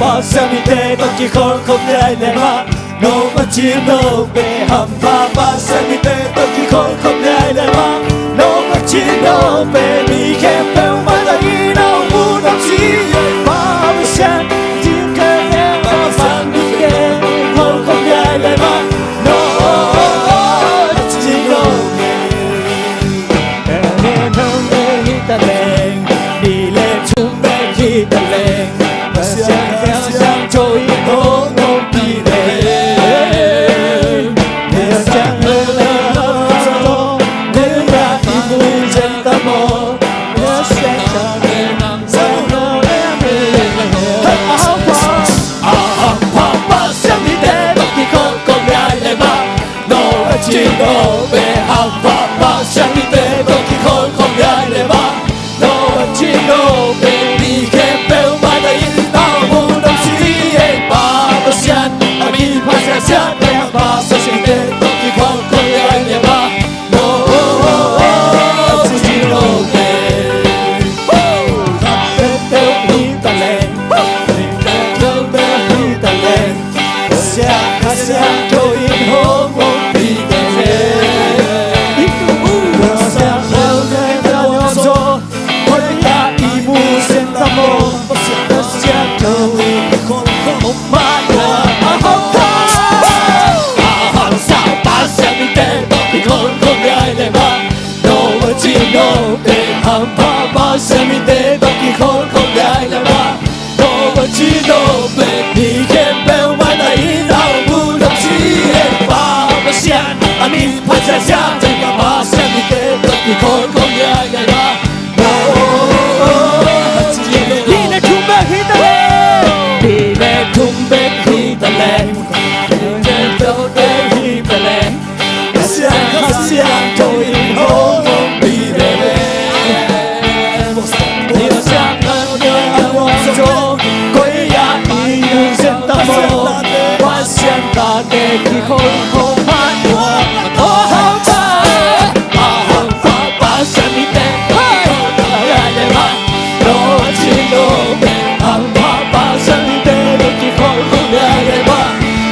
passamite toki korkomyaylewa no machino be hampa passamite toki korkomyaylewa no machino be mi kepe madai no mudachi pavishan jinkaye passamite korkomyaylewa no machino be no hitaleng dile chumbe hitaleng trôi hố ngôn đi về để chẳng lỡ lỡ nếu đã đi vui trên tâm hồn nhớ sẽ trở về nằm sau nó em Papa xem đi thế bất kỳ không còn ai lại mà nó chỉ có về hàng Papa xem đi thế bất kỳ không ai lại mà nó chỉ có về đi kèm theo mà đây Semite toki khol không ai là ba no machino be ni kempel mana inau budak si ba basian ami pajaja jaga ba semite toki khol không ai là ba no dile tumbe hitale dile tumbe hitale dile tumbe hitale asian toi ho để khi khôn không hát buồn không ta sẽ đi đến ai để mà nó chỉ nó hàng ba sẽ đi đến khi khôn không ai để mà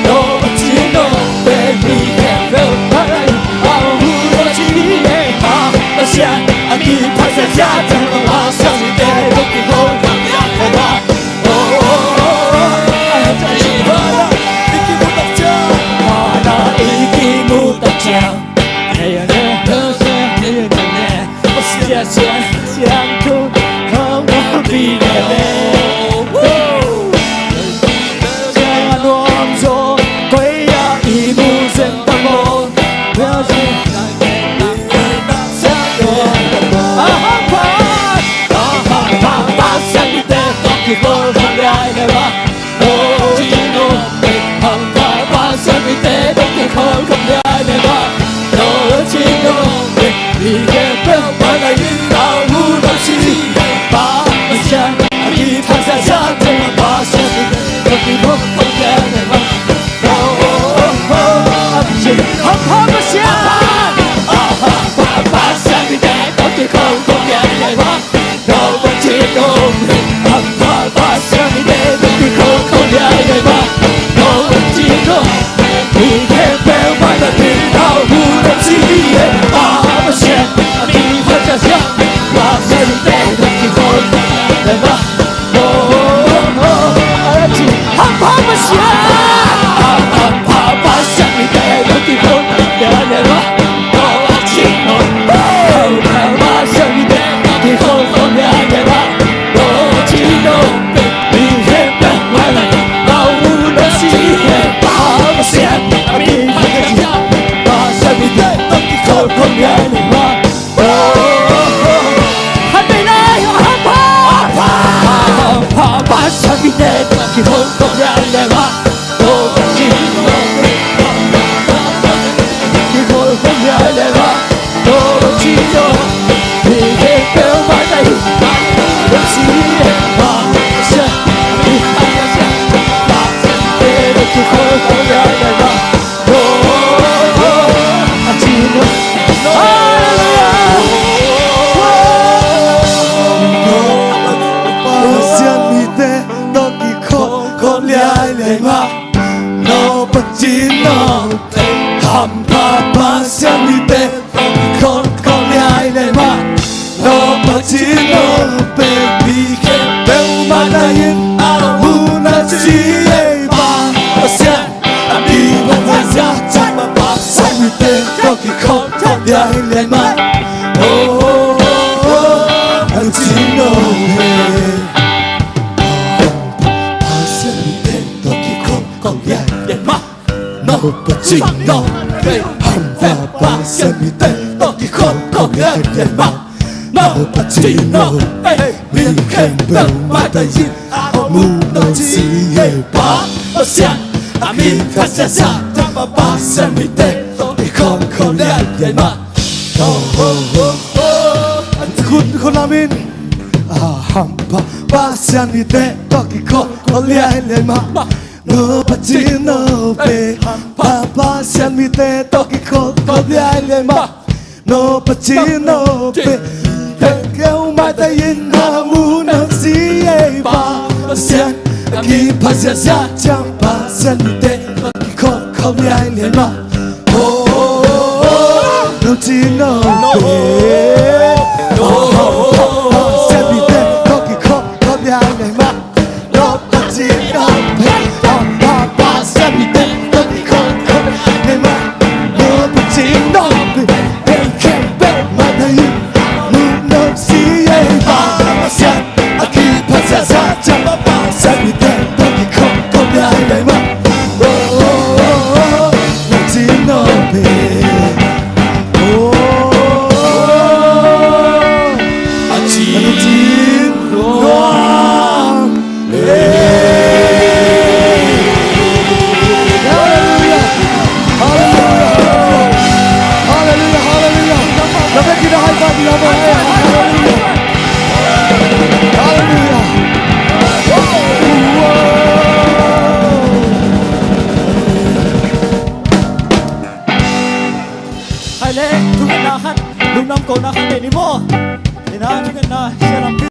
nó chỉ nó về đi kèm theo ai nó chỉ để mà sẽ anh đi phải sẽ ra chẳng là sẽ đi đến khi khôn không ai để mà Siang tu không có vì jangan luom zo quay ya ibu sen tamon pa sang đi te toki khol không ai để ba no chino hang pa sang đi te toki khol không ai để ba no chino đi kèm theo mà lại đau buồn đau chi ba chân đi tham gia ra thế mà ba chân đi đi không thể để mà chỉ không có xe ba chân đi để có thể không thể để mà đâu có chỉ đâu ba chân đi để có thể không thể để mà đâu có chỉ đâu đi kèm theo mà lại đau buồn đau chi ba chân Pacino Hamba Basamite Toki Koko Yema No Pacino Mi Kembe Matayin Amu No Siye Ba Osian Amin Kasasa Tamba Basamite Toki Koko Yema Oh oh oh oh คุณอามินHamba Basamite Toki Koko Yema No Pacino Be Hamba Basamite Toki Koko Yema No Pacino Be Kau Matayin Amu No Siye Ba Osian Amin Kasasa Tamba Basamite Toki Koko Yema No Tino Be No Basamite Toki Koko Yema No Pacino Be Hamba Basamite Toki Koko Yema No Pacino Be Kembe Matayin Amu No Siye Ba Osian Amin Kasasa Tamba Basamite Toki Koko Yema No Tino Be Hai lẽ chúng ta hát đúng năm cổ na khăn để đi mô để na chúng ta